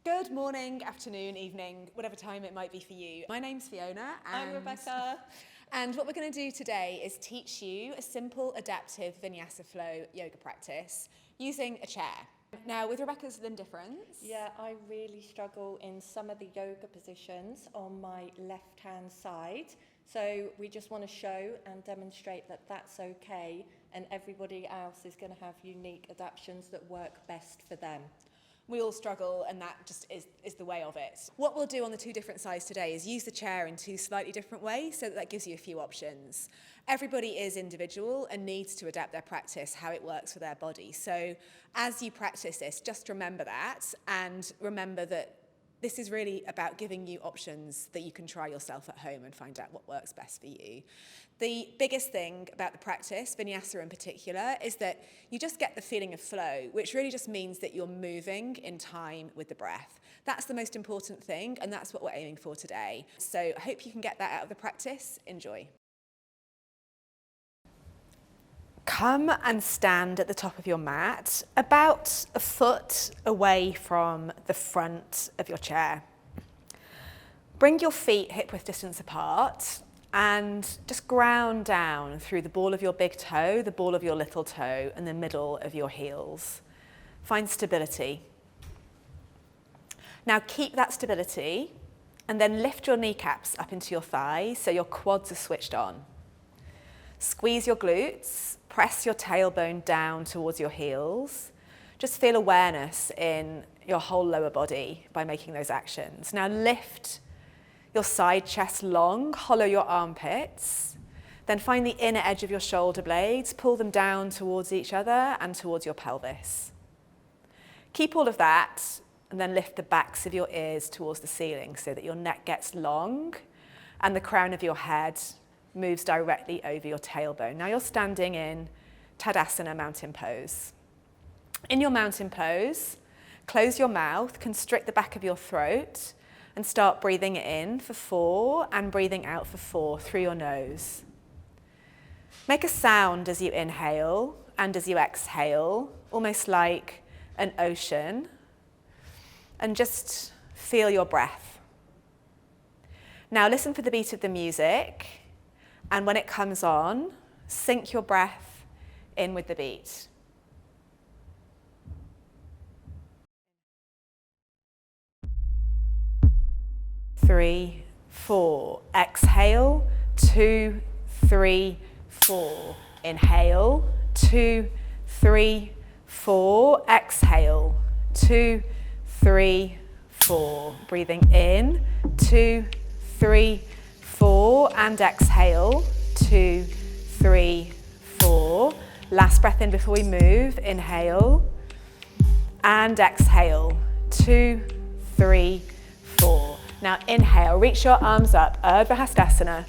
Good morning, afternoon, evening, whatever time it might be for you. My name's Fiona. I'm Rebecca. And what we're going to do today is teach you a simple adaptive vinyasa flow yoga practice using a chair. Now, with Rebecca's difference. Yeah, I really struggle in some of the yoga positions on my left-hand side. So we just want to show and demonstrate that that's okay, and everybody else is going to have unique adaptations that work best for them. We all struggle, and that just is the way of it. What we'll do on the two different sides today is use the chair in two slightly different ways, so that gives you a few options. Everybody is individual and needs to adapt their practice how it works for their body. So as you practice this, just remember that, and remember that this is really about giving you options that you can try yourself at home and find out what works best for you. The biggest thing about the practice, vinyasa in particular, is that you just get the feeling of flow, which really just means that you're moving in time with the breath. That's the most important thing, and that's what we're aiming for today. So I hope you can get that out of the practice. Enjoy. Come and stand at the top of your mat, about a foot away from the front of your chair. Bring your feet hip-width distance apart and just ground down through the ball of your big toe, the ball of your little toe, and the middle of your heels. Find stability. Now keep that stability and then lift your kneecaps up into your thighs so your quads are switched on. Squeeze your glutes, press your tailbone down towards your heels. Just feel awareness in your whole lower body by making those actions. Now lift your side chest long, hollow your armpits, then find the inner edge of your shoulder blades, pull them down towards each other and towards your pelvis. Keep all of that and then lift the backs of your ears towards the ceiling so that your neck gets long and the crown of your head moves directly over your tailbone. Now you're standing in Tadasana mountain pose. In your mountain pose, close your mouth, constrict the back of your throat, and start breathing in for 4 and breathing out for 4 through your nose. Make a sound as you inhale and as you exhale, almost like an ocean, and just feel your breath. Now listen for the beat of the music, and when it comes on, sync your breath in with the beat. 3, 4. Exhale, 2, 3, 4. Inhale, 2, 3, 4. Exhale, 2, 3, 4. Breathing in, 2, 3, 4. And exhale, 2, 3, 4. Last breath in before we move. Inhale and exhale, 2, 3, 4. Now inhale, reach your arms up, Urdhva Hastasana,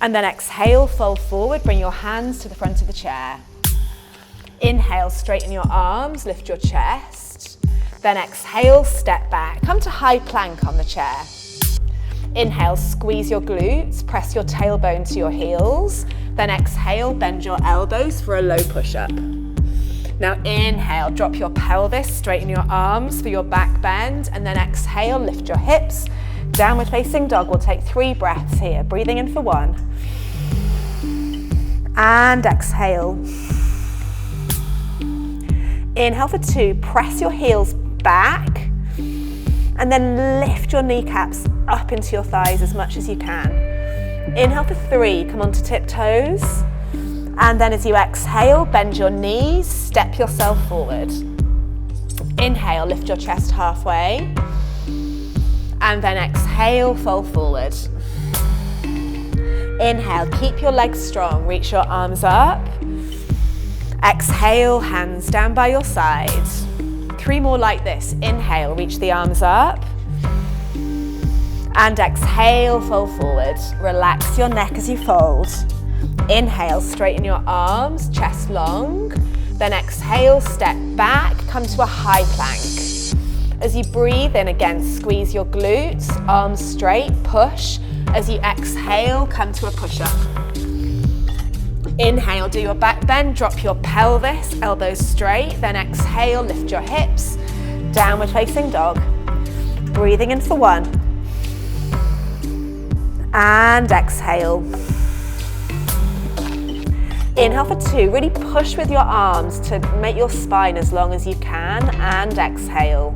and then exhale, fold forward, bring your hands to the front of the chair. Inhale, straighten your arms, lift your chest, then exhale, step back, come to high plank on the chair. Inhale, squeeze your glutes, press your tailbone to your heels, then exhale, bend your elbows for a low push-up. Now inhale, drop your pelvis, straighten your arms for your back bend, and then exhale, lift your hips. Downward facing dog. We'll take 3 breaths here. Breathing in for 1. And exhale. Inhale for 2. Press your heels back, and then lift your kneecaps up into your thighs as much as you can. Inhale for 3. Come onto tiptoes. And then as you exhale, bend your knees, step yourself forward. Inhale, lift your chest halfway. And then exhale, fold forward. Inhale, keep your legs strong, reach your arms up. Exhale, hands down by your side. 3 more like this. Inhale, reach the arms up. And exhale, fold forward. Relax your neck as you fold. Inhale, straighten your arms, chest long. Then exhale, step back, come to a high plank. As you breathe in again, squeeze your glutes, arms straight, push. As you exhale, come to a push-up. Inhale, do your back bend, drop your pelvis, elbows straight. Then exhale, lift your hips, downward facing dog. Breathing in for 1. And exhale. Inhale for 2. Really push with your arms to make your spine as long as you can. And exhale.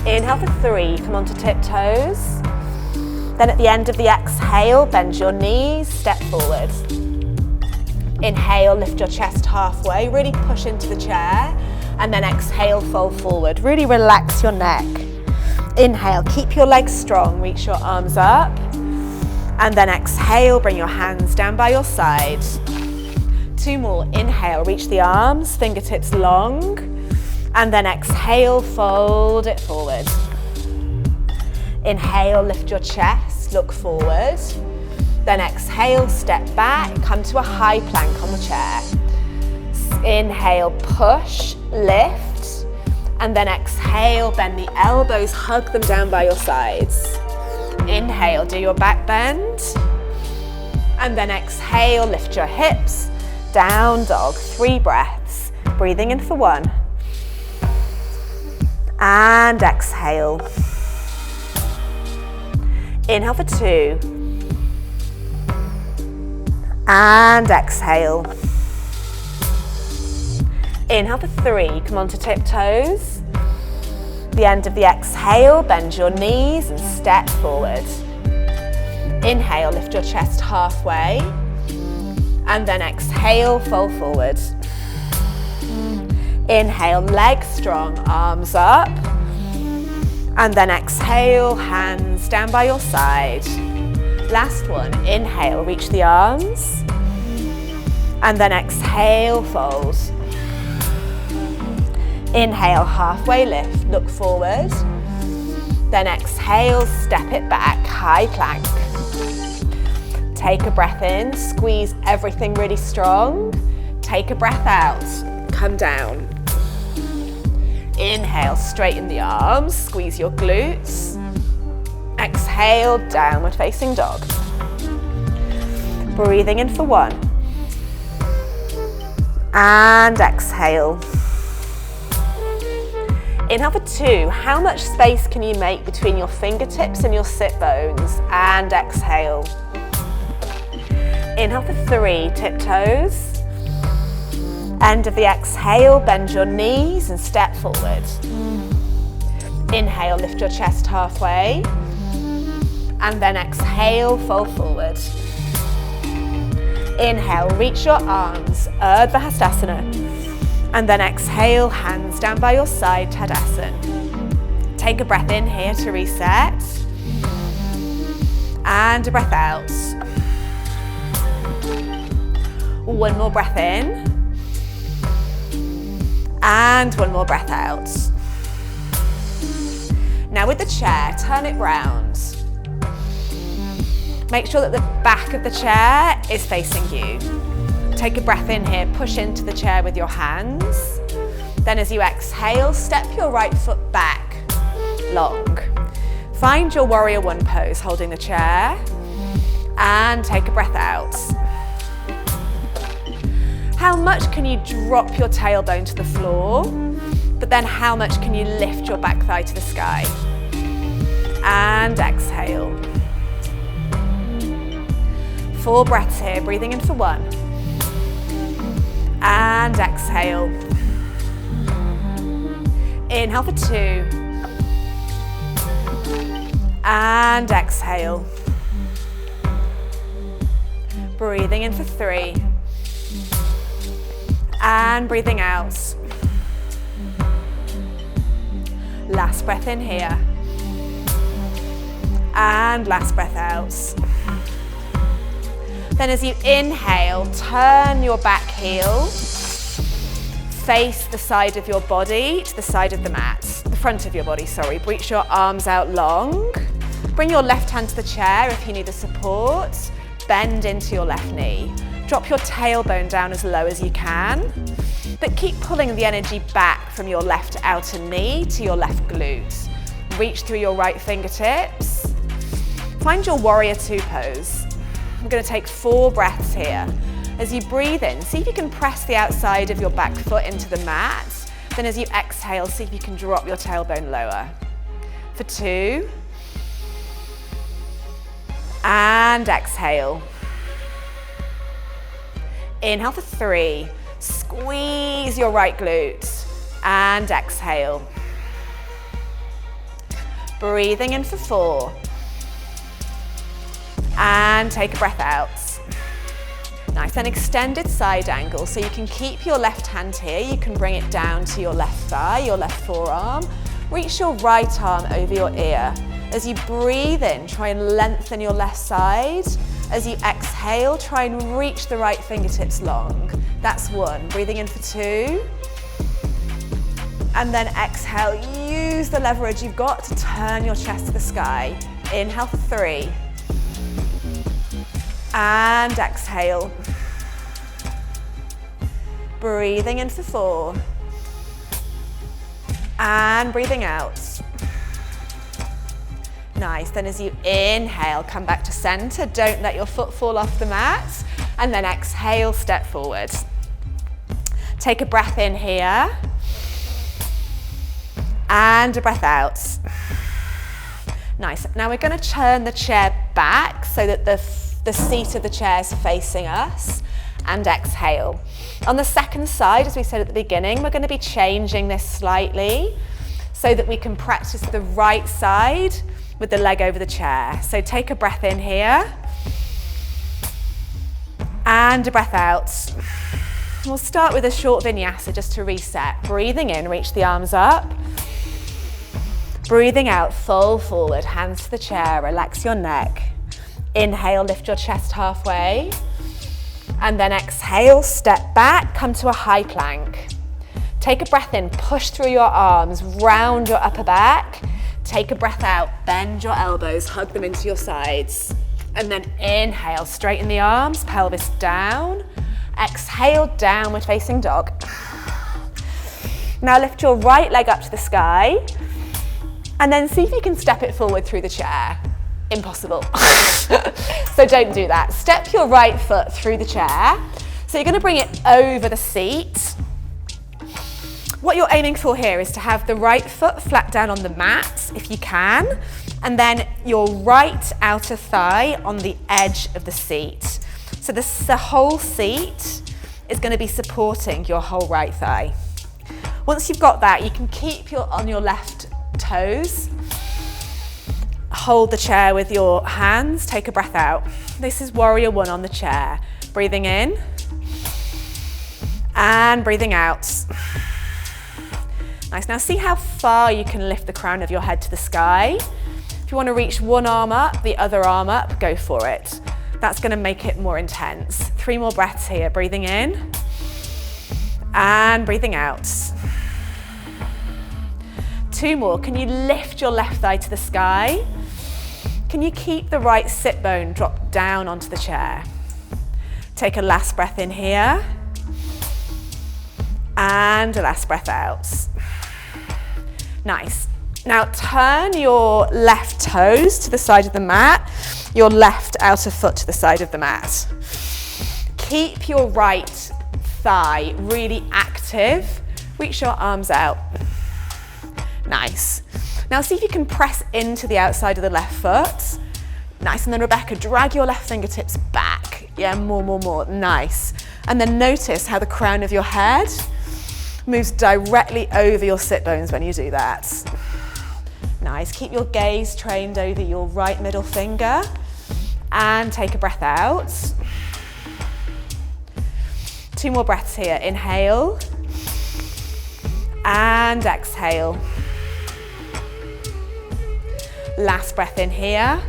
Inhale for 3. Come onto tiptoes. Then at the end of the exhale, bend your knees, step forward. Inhale, lift your chest halfway. Really push into the chair. And then exhale, fold forward. Really relax your neck. Inhale, keep your legs strong. Reach your arms up. And then exhale, bring your hands down by your side. 2 more. Inhale, reach the arms, fingertips long. And then exhale, fold it forward. Inhale, lift your chest, look forward. Then exhale, step back, come to a high plank on the chair. Inhale, push, lift. And then exhale, bend the elbows, hug them down by your sides. Inhale, do your back bend. And then exhale, lift your hips, down dog, 3 breaths. Breathing in for 1. And exhale. Inhale for 2. And exhale. Inhale for 3. Come onto tiptoes. The end of the exhale, bend your knees and step forward. Inhale, lift your chest halfway. And then exhale, fold forward. Inhale, legs strong, arms up. And then exhale, hands down by your side. Last one, inhale, reach the arms. And then exhale, fold. Inhale, halfway lift, look forward. Then exhale, step it back, high plank. Take a breath in, squeeze everything really strong. Take a breath out, come down. Inhale, straighten the arms, squeeze your glutes. Exhale, downward facing dog. Breathing in for 1. And exhale. Inhale for 2. How much space can you make between your fingertips and your sit bones? And exhale. Inhale for 3, tiptoes. End of the exhale, bend your knees and step forward. Inhale, lift your chest halfway. And then exhale, fold forward. Inhale, reach your arms, Urdhva Hastasana. And then exhale, hands down by your side, Tadasana. Take a breath in here to reset. And a breath out. 1 more breath in. And 1 more breath out. Now with the chair, turn it round. Make sure that the back of the chair is facing you. Take a breath in here, push into the chair with your hands. Then as you exhale, step your right foot back, long. Find your warrior 1 pose, holding the chair. And take a breath out. How much can you drop your tailbone to the floor? But then how much can you lift your back thigh to the sky? And exhale. 4 breaths here, breathing in for 1. And exhale. Inhale for 2. And exhale. Breathing in for 3. And breathing out. Last breath in here. And last breath out. Then as you inhale, turn your back heel. Face the side of your body to the side of the mat. The front of your body, sorry. Reach your arms out long. Bring your left hand to the chair if you need the support. Bend into your left knee. Drop your tailbone down as low as you can, but keep pulling the energy back from your left outer knee to your left glute. Reach through your right fingertips. Find your warrior 2 pose. I'm going to take 4 breaths here. As you breathe in, see if you can press the outside of your back foot into the mat, Then as you exhale, see if you can drop your tailbone lower. For 2. And exhale. Inhale for 3. Squeeze your right glute. And exhale. Breathing in for 4. And take a breath out. Nice, then extended side angle. So you can keep your left hand here. You can bring it down to your left thigh, your left forearm. Reach your right arm over your ear. As you breathe in, try and lengthen your left side. As you exhale, try and reach the right fingertips long. That's 1. Breathing in for 2. And then exhale, use the leverage you've got to turn your chest to the sky. Inhale for 3. And exhale. Breathing in for 4. And breathing out. Nice, then as you inhale, come back to center. Don't let your foot fall off the mat. And then exhale, step forward. Take a breath in here. And a breath out. Nice, now we're going to turn the chair back so that the seat of the chair is facing us. And exhale. On the second side, as we said at the beginning, we're going to be changing this slightly so that we can practice the right side with the leg over the chair. So take a breath in here and a breath out. We'll start with a short vinyasa just to reset. Breathing in, reach the arms up. Breathing out, fold forward, hands to the chair, relax your neck. Inhale, lift your chest halfway. And then exhale, step back, come to a high plank. Take a breath in, push through your arms, round your upper back. Take a breath out, bend your elbows, hug them into your sides. And then inhale, straighten the arms, pelvis down. Exhale, downward facing dog. Now lift your right leg up to the sky. And then see if you can step it forward through the chair. Impossible. So don't do that. Step your right foot through the chair. So you're going to bring it over the seat. What you're aiming for here is to have the right foot flat down on the mat, if you can, and then your right outer thigh on the edge of the seat. So the whole seat is going to be supporting your whole right thigh. Once you've got that, you can keep on your left toes. Hold the chair with your hands, take a breath out. This is warrior 1 on the chair. Breathing in and breathing out. Nice, now see how far you can lift the crown of your head to the sky. If you want to reach one arm up, the other arm up, go for it. That's going to make it more intense. 3 more breaths here, breathing in and breathing out. 2 more, can you lift your left thigh to the sky? Can you keep the right sit bone drop down onto the chair? Take a last breath in here and a last breath out. Nice. Now turn your left toes to the side of the mat, your left outer foot to the side of the mat. Keep your right thigh really active. Reach your arms out. Nice. Now see if you can press into the outside of the left foot. Nice, and then Rebecca, drag your left fingertips back. Yeah, more. Nice. And then notice how the crown of your head moves directly over your sit bones when you do that. Nice, keep your gaze trained over your right middle finger and take a breath out. 2 more breaths here, inhale and exhale. Last breath in here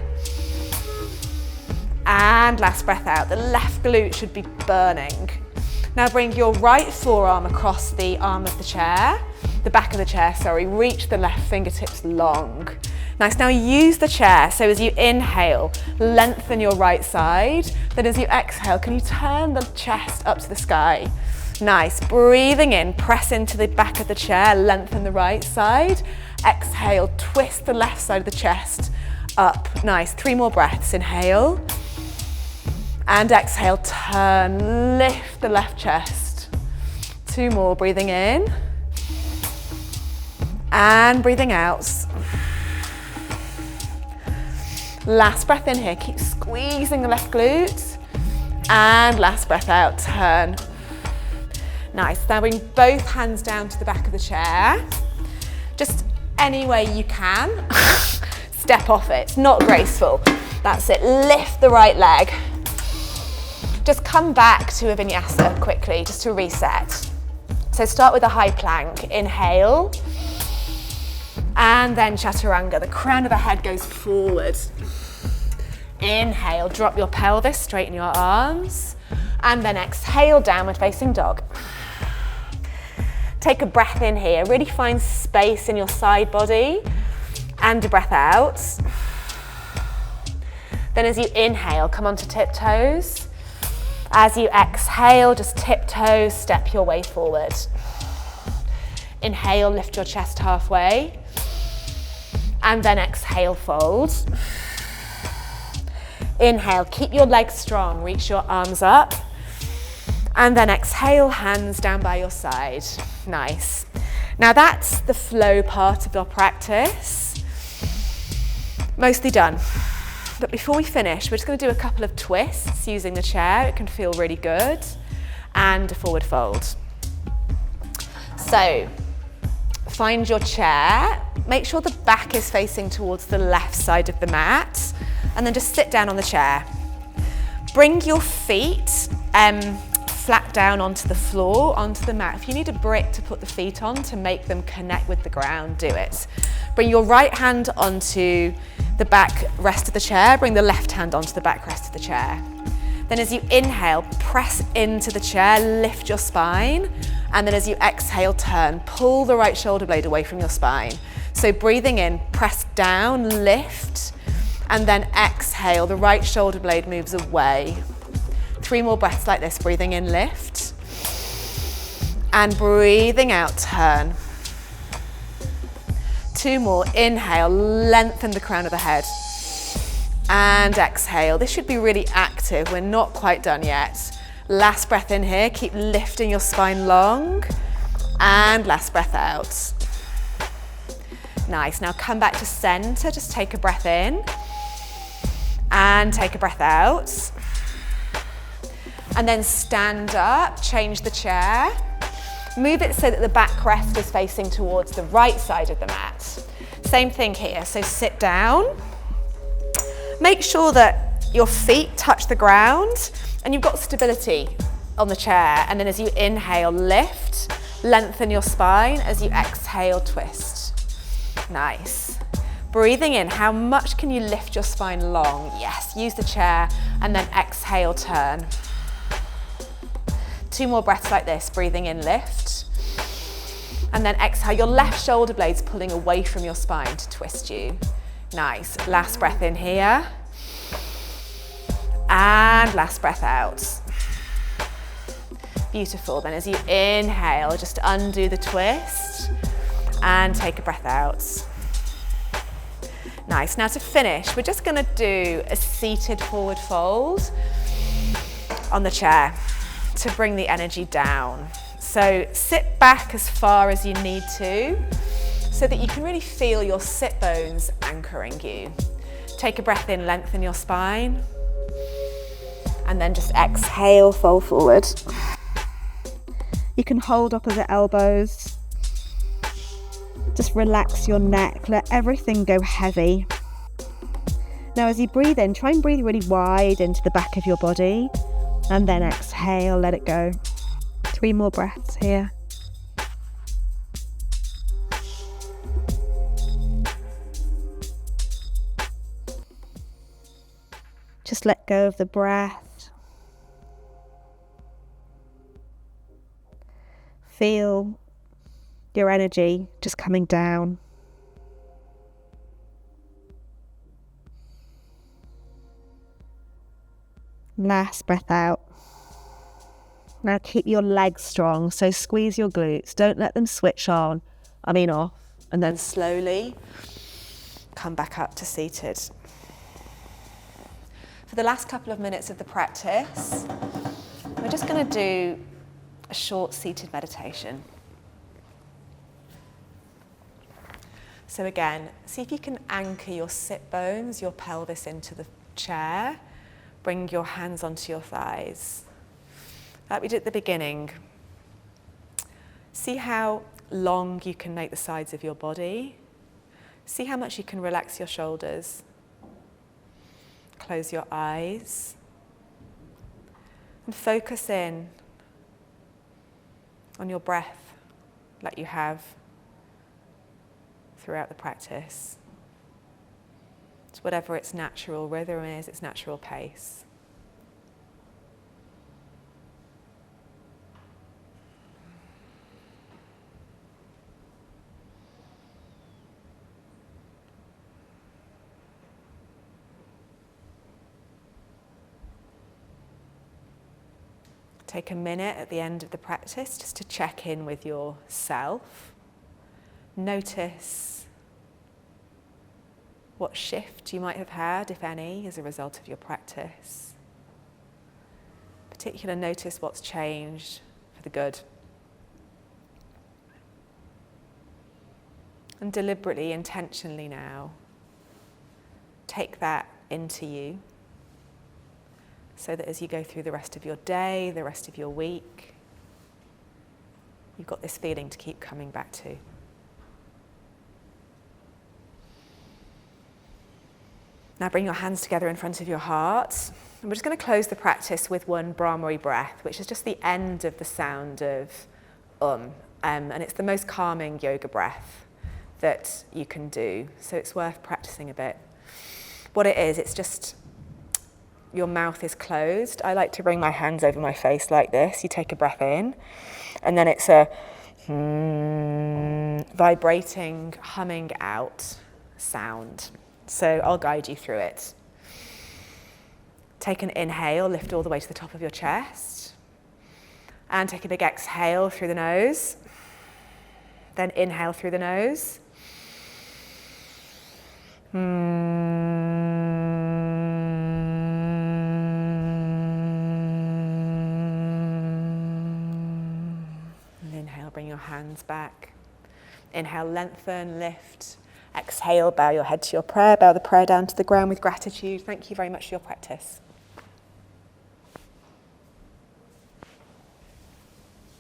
and last breath out. The left glute should be burning. Now bring your right forearm across the arm of the chair, the back of the chair, sorry, reach the left fingertips long. Nice, now use the chair, so as you inhale, lengthen your right side, then as you exhale, can you turn the chest up to the sky? Nice, breathing in, press into the back of the chair, lengthen the right side, exhale, twist the left side of the chest up. Nice, 3 more breaths, inhale and exhale, turn, lift the left chest. 2 more, breathing in And breathing out. Last breath in here, keep squeezing the left glute. And last breath out, turn. Nice, now bring both hands down to the back of the chair. Just any way you can, step off it, it's not graceful. That's it, lift the right leg. Just come back to a vinyasa quickly, just to reset. So start with a high plank, inhale. And then chaturanga, the crown of the head goes forward. Inhale, drop your pelvis, straighten your arms. And then exhale, downward facing dog. Take a breath in here, really find space in your side body. And a breath out. Then as you inhale, come onto tiptoes. As you exhale, just tiptoe, step your way forward. Inhale, lift your chest halfway. And then exhale, fold. Inhale, keep your legs strong, reach your arms up. And then exhale, hands down by your side. Nice. Now that's the flow part of your practice. Mostly done. But before we finish, we're just going to do a couple of twists using the chair. It can feel really good. And a forward fold. So, find your chair. Make sure the back is facing towards the left side of the mat. And then just sit down on the chair. Bring your feet flat down onto the floor, onto the mat. If you need a brick to put the feet on to make them connect with the ground, do it. Bring your right hand onto the back rest of the chair. Bring the left hand onto the back rest of the chair. Then as you inhale, press into the chair, lift your spine. And then as you exhale, turn. Pull the right shoulder blade away from your spine. So breathing in, press down, lift. And then exhale, the right shoulder blade moves away. 3 more breaths like this, breathing in, lift. And breathing out, turn. 2 more, inhale, lengthen the crown of the head. And exhale, this should be really active, we're not quite done yet. Last breath in here, keep lifting your spine long. And last breath out. Nice, now come back to center, just take a breath in. And take a breath out. And then stand up, change the chair. Move it so that the backrest is facing towards the right side of the mat. Same thing here, so sit down. Make sure that your feet touch the ground and you've got stability on the chair. And then as you inhale, lift, lengthen your spine. As you exhale, twist. Nice. Breathing in, how much can you lift your spine long? Yes, use the chair and then exhale, turn. 2 more breaths like this, breathing in, lift. And then exhale, your left shoulder blade's pulling away from your spine to twist you. Nice, last breath in here. And last breath out. Beautiful, then as you inhale, just undo the twist and take a breath out. Nice, now to finish, we're just gonna do a seated forward fold on the chair to bring the energy down. So sit back as far as you need to so that you can really feel your sit bones anchoring you. Take a breath in, lengthen your spine, and then just exhale, fold forward. You can hold opposite elbows. Just relax your neck, let everything go heavy. Now as you breathe in, try and breathe really wide into the back of your body. And then exhale, let it go. 3 more breaths here. Just let go of the breath. Feel your energy just coming down. Last breath out. Now keep your legs strong, so squeeze your glutes. Don't let them switch on, off, and then slowly come back up to seated. For the last couple of minutes of the practice, we're just going to do a short seated meditation. So again, see if you can anchor your sit bones, your pelvis into the chair. Bring your hands onto your thighs. Like we did at the beginning. See how long you can make the sides of your body. See how much you can relax your shoulders. Close your eyes. And focus in on your breath like you have throughout the practice. It's whatever its natural rhythm is, its natural pace. Take a minute at the end of the practice just to check in with yourself. Notice what shift you might have had, if any, as a result of your practice. Particularly notice what's changed for the good. And deliberately, intentionally now, take that into you, so that as you go through the rest of your day, the rest of your week, you've got this feeling to keep coming back to. Now bring your hands together in front of your heart. And we're just going to close the practice with one Brahmari breath, which is just the end of the sound of and it's the most calming yoga breath that you can do. So it's worth practicing a bit. What it is, it's just your mouth is closed. I like to bring my hands over my face like this. You take a breath in, and then it's a vibrating, humming out sound. So I'll guide you through it. Take an inhale, lift all the way to the top of your chest. And take a big exhale through the nose. Then inhale through the nose. Bring your hands back. Inhale, lengthen, lift. Exhale, bow your head to your prayer. Bow the prayer down to the ground with gratitude. Thank you very much for your practice.